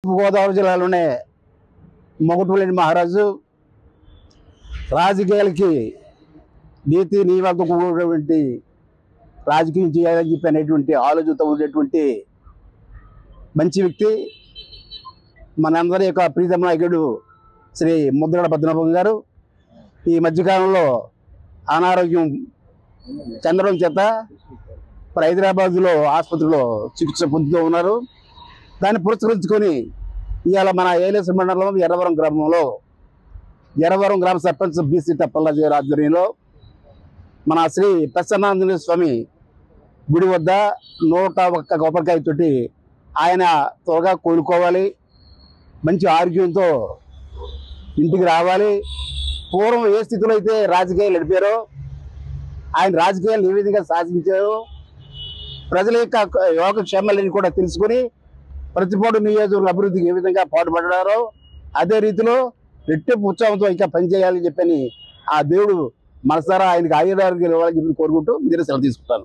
తూర్పుగోదావరి జిల్లాలోనే మొగటూలేని మహారాజు రాజకీయాలకి నీతి నియమాలతో కూడినటువంటి రాజకీయం చేయాలని చెప్పి అనేటువంటి ఆలోచనతో ఉండేటువంటి మంచి వ్యక్తి. మనందరి యొక్క ప్రీతమ నాయకుడు శ్రీ ముద్రగడ పద్మనాభం గారు ఈ మధ్యకాలంలో అనారోగ్యం చెందడం చేత హైదరాబాద్లో ఆసుపత్రిలో చికిత్స పొందుతూ ఉన్నారు. దాన్ని పురస్కరించుకొని ఇవాళ మన ఏలేశ్వరం మండలం ఎర్రవరం గ్రామంలో ఎర్రవరం గ్రామ సర్పంచ్ బీసీ తప్పల్లాజీ గారి ఆధ్వర్యంలో మన శ్రీ ప్రసన్నాంజనేయ స్వామి గుడి వద్ద 101 కొబ్బరికాయతోటి ఆయన త్వరగా కోలుకోవాలి, మంచి ఆరోగ్యంతో ఇంటికి రావాలి. పూర్వం ఏ స్థితిలో అయితే రాజకీయాలు నడిపారో ఆయన రాజకీయాలు ఏ విధంగా సాధించారో ప్రజల యొక్క యోగక్షేమాలని కూడా తెలుసుకొని ప్రతిపాడు నియోజకవర్గ అభివృద్ధికి ఏ విధంగా పాటుపడ్డారో అదే రీతిలో రెట్టింపు ఉత్సాహంతో ఇంకా పనిచేయాలని చెప్పని ఆ దేవుడు మనసారా ఆయనకి ఆయురారోగ్యాలు ఇవ్వాలని చెప్పి కోరుకుంటూ మీరు సెలవు తీసుకుంటాను.